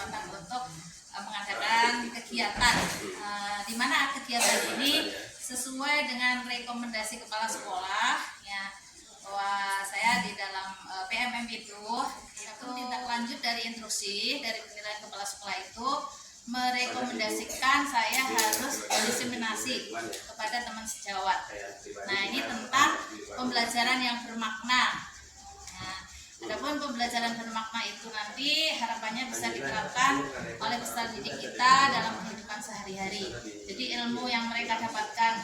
kesempatan untuk mengadakan kegiatan, di mana kegiatan ini sesuai dengan rekomendasi kepala sekolah, ya, bahwa saya di dalam PMM itu tindak lanjut dari instruksi dari penilaian kepala sekolah itu merekomendasikan saya harus diseminasi kepada teman sejawat. Nah, ini tentang pembelajaran yang bermakna. Nah, adapun pembelajaran bermakna itu nanti harapannya bisa diterapkan oleh peserta didik kita dalam kehidupan sehari-hari. Jadi ilmu yang mereka dapatkan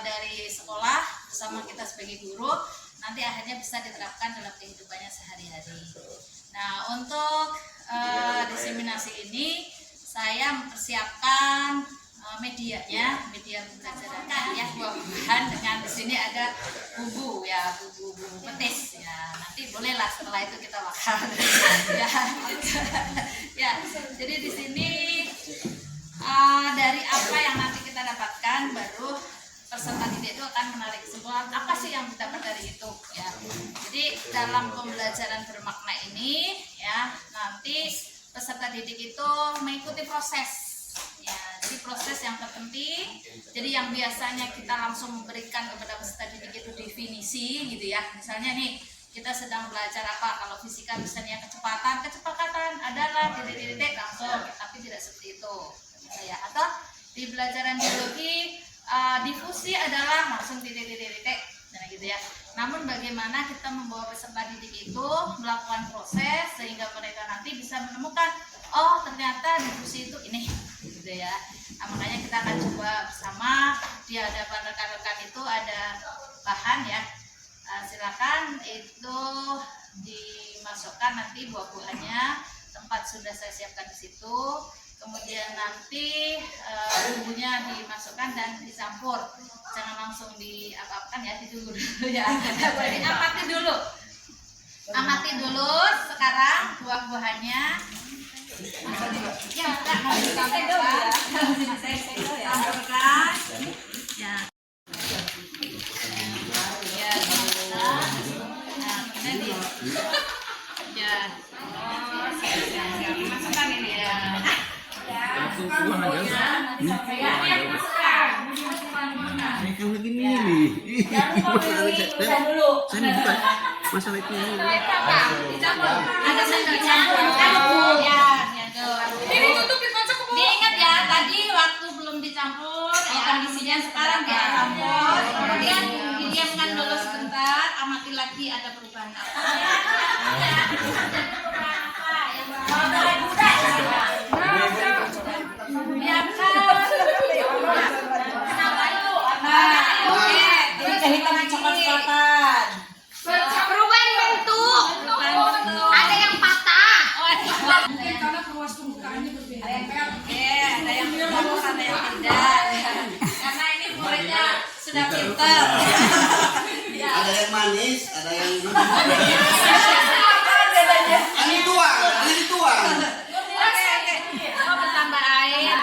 dari sekolah bersama kita sebagai guru nanti akhirnya bisa diterapkan dalam kehidupannya sehari-hari. Nah, untuk diseminasi ini saya mempersiapkan media pembelajarannya, ya, buah-buahan dengan di sini ada bumbu, ya, bumbu petis, ya, nanti bolehlah setelah itu kita makan. Ya, ya, jadi di sini dari apa yang nanti kita dapatkan baru peserta didik itu akan menarik kesimpulan apa sih yang didapat dari itu, ya. Jadi dalam pembelajaran bermakna ini, ya, nanti peserta didik itu mengikuti proses, ya. Jadi proses yang terpenting. Jadi yang biasanya kita langsung memberikan kepada peserta didik itu definisi, gitu ya. Misalnya nih kita sedang belajar apa, kalau fisika misalnya kecepatan adalah titik-titik langsung, tapi tidak seperti itu, ya. Atau di pelajaran biologi difusi adalah langsung titik-titik, nah gitu ya. Namun bagaimana kita membawa peserta didik itu melakukan proses sehingga mereka nanti bisa menemukan, oh ternyata difusi itu ini, gitu ya. Nah, makanya kita akan coba bersama di hadapan rekan-rekan itu ada bahan, ya. Silakan itu dimasukkan nanti buah-buahannya, tempat sudah saya siapkan di situ. Kemudian nanti bumbunya dimasukkan dan dicampur, jangan langsung diapa-apakan, ya, ditunggu dulu, ya. Jadi amati dulu sekarang buah-buahannya. Ya, Kak, mau dicampurkan, ya. Ya, nah, kemudian ya, masukkan ini, ya. Yang begini nih. Saya bukan masalah itu. Ada sendoknya. Ya, ini tutup dikocok. Diingat ya, tadi waktu belum dicampur, kondisinya sekarang dicampur. Kemudian didiamkan dulu sebentar, amati lagi ada perubahan apa. Perubahan bentuk, ada yang patah, ada yang bagus, ada yang tidak, karena ini muridnya sudah pintar. Ada yang manis, ada yang ini tuang. Mau tambah air.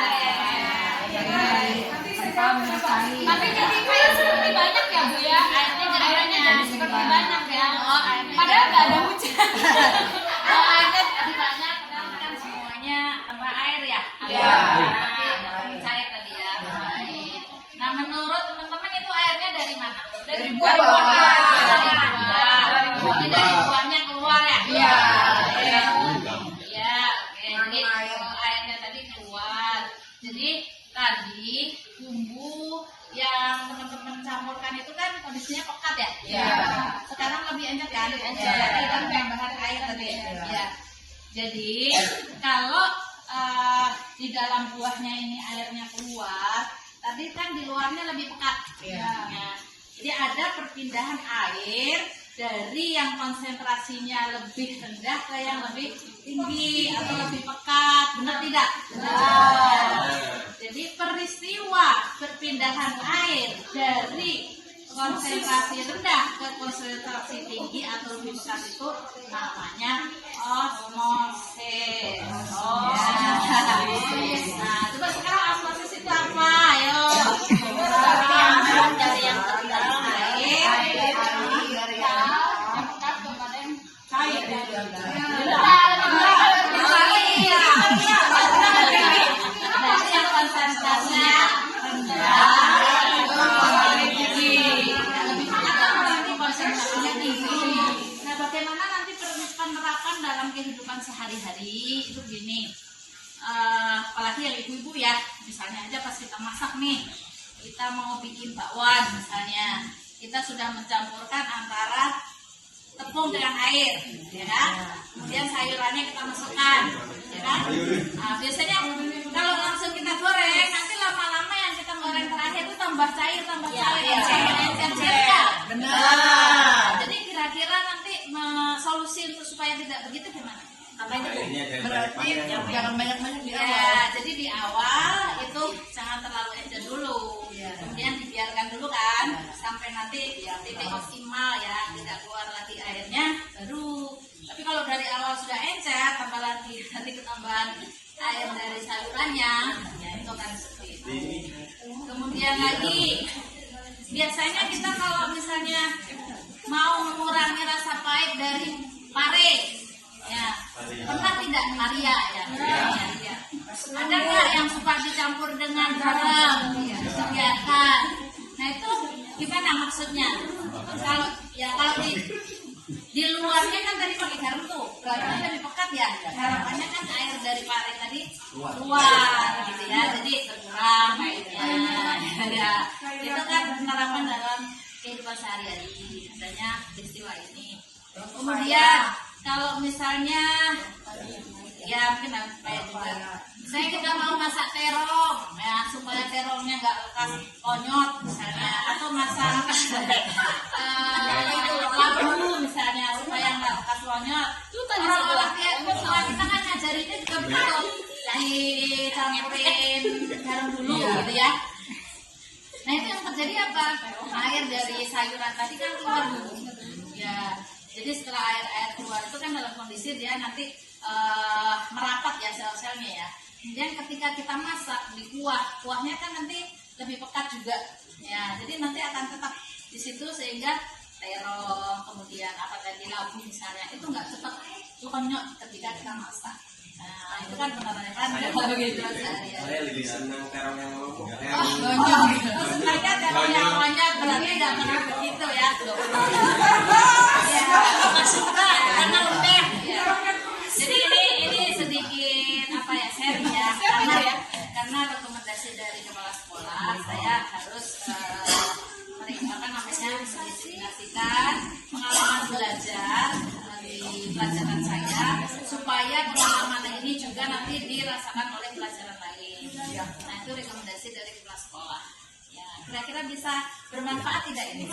Tapi jadi kayak seperti banyak ya, Bu, ya. Airnya seperti banyak, ya. Padahal nggak ada hujan. Airnya lebih banyak, padahal kan semuanya tambah air, ya. Tapi cair tadi, ya. Nah, menurut teman-teman itu airnya dari mana? Dari buah. Dari buahnya keluar, ya. Iya. Oke. Jadi airnya tadi keluar. Jadi tadi bumbu yang teman-teman campurkan itu kan kondisinya pekat, ya? Iya. Sekarang lebih encer, kan? Jadi kan tambahan air tadi, ya. Jadi kalau di dalam buahnya ini airnya keluar, tadi kan di luarnya lebih pekat. Ya. Jadi ada perpindahan air dari yang konsentrasinya lebih rendah ke yang lebih tinggi atau lebih pekat, benar tidak? Jadi peristiwa perpindahan air dari konsentrasi rendah ke konsentrasi tinggi atau lebih pekat itu namanya osmosis. Nah, coba sekarang osmosis itu apa? Ayo. Dari yang kental air, yang pekat kepada yang cair. sehari-hari itu gini, apalagi yang ibu-ibu ya, misalnya aja pas kita masak nih, kita mau bikin bakwan misalnya, kita sudah mencampurkan antara tepung dengan air, ya kan? Kemudian sayurannya kita masukkan, ya kan? Nah, biasanya kalau langsung kita goreng, nanti lama-lama yang kita goreng terakhir itu tambah cair, encer-encer. Benar. Jadi kira-kira nanti solusi untuk supaya tidak begitu gimana? Apa itu? Berarti jangan banyak-banyak di awal. Ya, jadi di awal itu jangan terlalu encer dulu. Kemudian dibiarkan dulu kan sampai nanti titik optimal ya, tidak keluar lagi airnya baru. Tapi kalau dari awal sudah encer, tambah lagi nanti ketambahan air dari sayurannya, ya itu kan seperti itu. Kemudian lagi biasanya kita kalau misalnya mau mengurangi rasa pahit dari pare, ya pernah tidak Maria ya? Ya. Ada nggak yang suka dicampur dengan garam? Kegiatan. Nah itu gimana maksudnya? Kalau di luarnya kan tadi pakai garam tuh, garamnya lebih pekat ya. Harapannya kan air dari pare tadi keluar, gitu ya. Jadi berkurang airnya. Ya, itu kan penerapan dalam kehidupan sehari-hari. Adanya peristiwa ini. Kemudian kalau misalnya ya mungkin apa juga, misalnya kita mau masak terong ya supaya terongnya nggak lekas konyot misalnya, atau masak labu misalnya supaya nggak lekas konyot. Orang-orang kita kan ngajarinnya juga begitu, dicampurin garam dulu gitu ya. Nah itu yang terjadi apa? Air dari sayuran tadi kan keluar dulu ya. Jadi setelah air keluar itu kan dalam kondisi dia nanti merapat ya sel-selnya ya. Kemudian ketika kita masak di kuahnya kan nanti lebih pekat juga ya. Jadi nanti akan tetap di situ sehingga terong kemudian apa tadi labu misalnya itu nggak cepat konyot ketika kita masak. Nah itu kan penerapan begitu sehari-hari. Saya lebih senang terong yang melempuk. Mereka terong yang konyot berarti nggak pernah begitu ya. Karena lembek. Jadi ini sedikit apa ya sharing ya, karena rekomendasi dari kepala sekolah saya harus mendiskusikan pengalaman belajar di pelajaran saya supaya pengalaman ini juga nanti dirasakan oleh pelajaran lain. Nah itu rekomendasi dari kepala sekolah. Ya, kira-kira bisa bermanfaat tidak ini?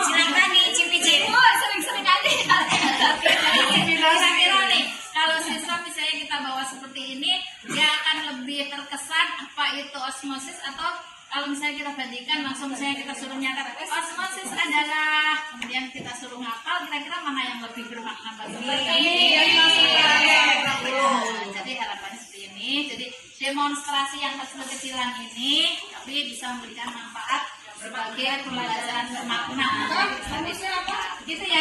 Silakan dicicip-cicip. Sering-sering aja. Kira-kira nih, kalau siswa misalnya kita bawa seperti ini, dia akan lebih terkesan apa itu osmosis, atau kalau misalnya kita bandingkan langsung misalnya kita suruh nyatet osmosis adalah, kemudian kita suruh ngapal, kira-kira mana yang lebih bermakna bagi jadi harapannya seperti ini. Jadi demonstrasi yang kecil-kecilan ini tapi bisa memberikan manfaat sebagai pembelajaran bermakna. Begitu ya.